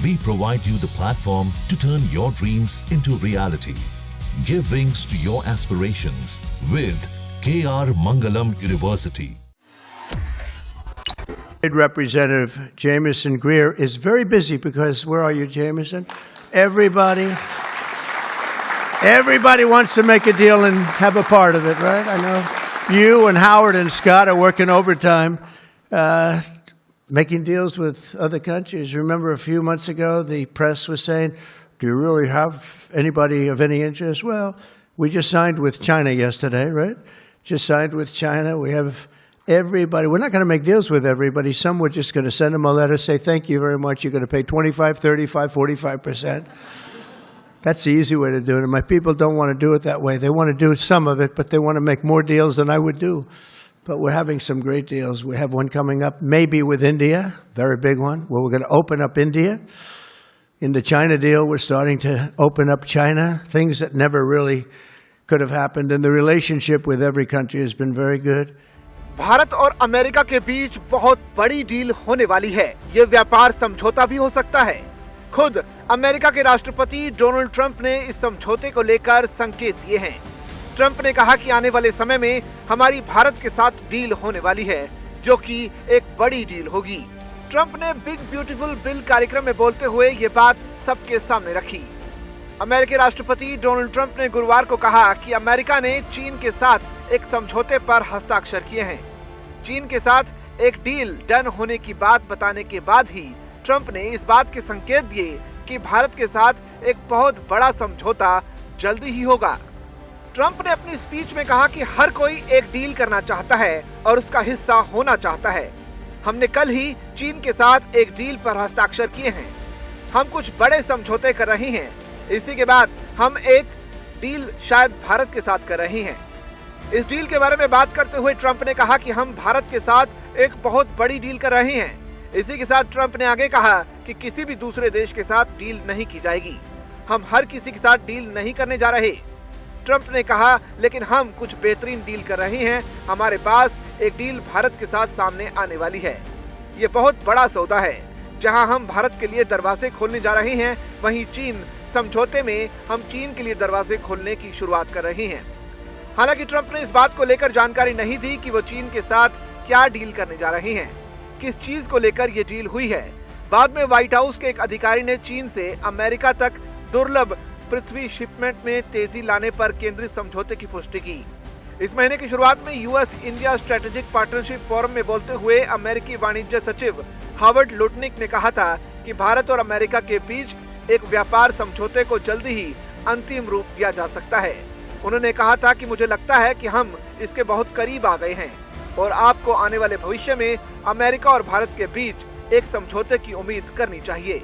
we provide you the platform to turn your dreams into reality. Give wings to your aspirations with KR Mangalam University. Representative Jamieson Greer is very busy because, where are you, Jamieson? Everybody wants to make a deal and have a part of it, right? I know you and Howard and Scott are working overtime, making deals with other countries. Remember a few months ago, the press was saying, do you really have anybody of any interest? Well, we just signed with China yesterday, right? Just signed with China. We have everybody. We're not going to make deals with everybody. Some we're just going to send them a letter, say, thank you very much. You're going to pay 25, 35, 45%. That's the easy way to do it. And my people don't want to do it that way. They want to do some of it, but they want to make more deals than I would do. But we're having some great deals. We have one coming up, maybe with India, very big one, where we're going to open up India. In the China deal, we're starting to open up China, things that never really could have happened. And the relationship with every country has been very good. Bharat और America के बीच बहुत बड़ी deal होने वाली है। ये व्यापार समझौता भी हो सकता है। खुद अमेरिका के राष्ट्रपति डोनाल्ड ट्रंप ने इस समझौते को लेकर संकेत दिए हैं। ट्रंप ने कहा कि आने वाले समय में हमारी भारत के साथ डील होने वाली है, जो कि एक बड़ी डील होगी। ट्रंप ने बिग ब्यूटीफुल बिल कार्यक्रम में बोलते हुए ये बात सबके सामने रखी। अमेरिकी राष्ट्रपति डोनाल्ड ट्रंप ने गुरुवार को कहा कि अमेरिका ने चीन के साथ एक समझौते पर हस्ताक्षर किए हैं। चीन के साथ एक डील डन होने की बात बताने के बाद ही ट्रंप ने इस बात के संकेत दिए कि भारत के साथ एक बहुत बड़ा समझौता जल्दी ही होगा। ट्रंप ने अपनी स्पीच में कहा कि हर कोई एक डील करना चाहता है और उसका हिस्सा होना चाहता है। हमने कल ही चीन के साथ एक डील पर हस्ताक्षर किए हैं। हम कुछ बड़े समझौते कर रहे हैं। इसी के बाद हम एक डील शायद भारत के साथ कर रहे हैं। इस डील के बारे में बात करते हुए ट्रंप ने कहा कि हम भारत के साथ एक बहुत बड़ी डील कर रहे हैं। इसी के साथ ट्रंप ने आगे कहा कि किसी भी दूसरे देश के साथ डील नहीं की जाएगी। हम हर किसी के साथ डील नहीं करने जा रहे। ट्रंप ने कहा, लेकिन हम कुछ बेहतरीन डील कर रहे हैं। हमारे पास एक डील भारत के साथ सामने आने वाली है। ये बहुत बड़ा सौदा है। जहां हम भारत के लिए दरवाजे खोलने जा रहे हैं, वहीं चीन समझौते में हम चीन के लिए दरवाजे खोलने की शुरुआत कर रहे हैं। हालांकि ट्रंप ने इस बात को लेकर जानकारी नहीं दी कि वो चीन के साथ क्या डील करने जा रहे हैं, किस चीज को लेकर ये डील हुई है। बाद में व्हाइट हाउस के एक अधिकारी ने चीन से अमेरिका तक दुर्लभ पृथ्वी शिपमेंट में तेजी लाने पर केंद्रित समझौते की पुष्टि की। इस महीने की शुरुआत में US India strategic partnership forum में बोलते हुए अमेरिकी वाणिज्य सचिव हावर्ड लुटनिक ने कहा था कि भारत और अमेरिका के बीच एक व्यापार समझौते को जल्दी ही अंतिम रूप दिया जा सकता है। उन्होंने कहा था कि मुझे लगता है कि हम इसके बहुत करीब आ गए हैं और आपको आने वाले भविष्य में अमेरिका और भारत के बीच एक समझौते की उम्मीद करनी चाहिए।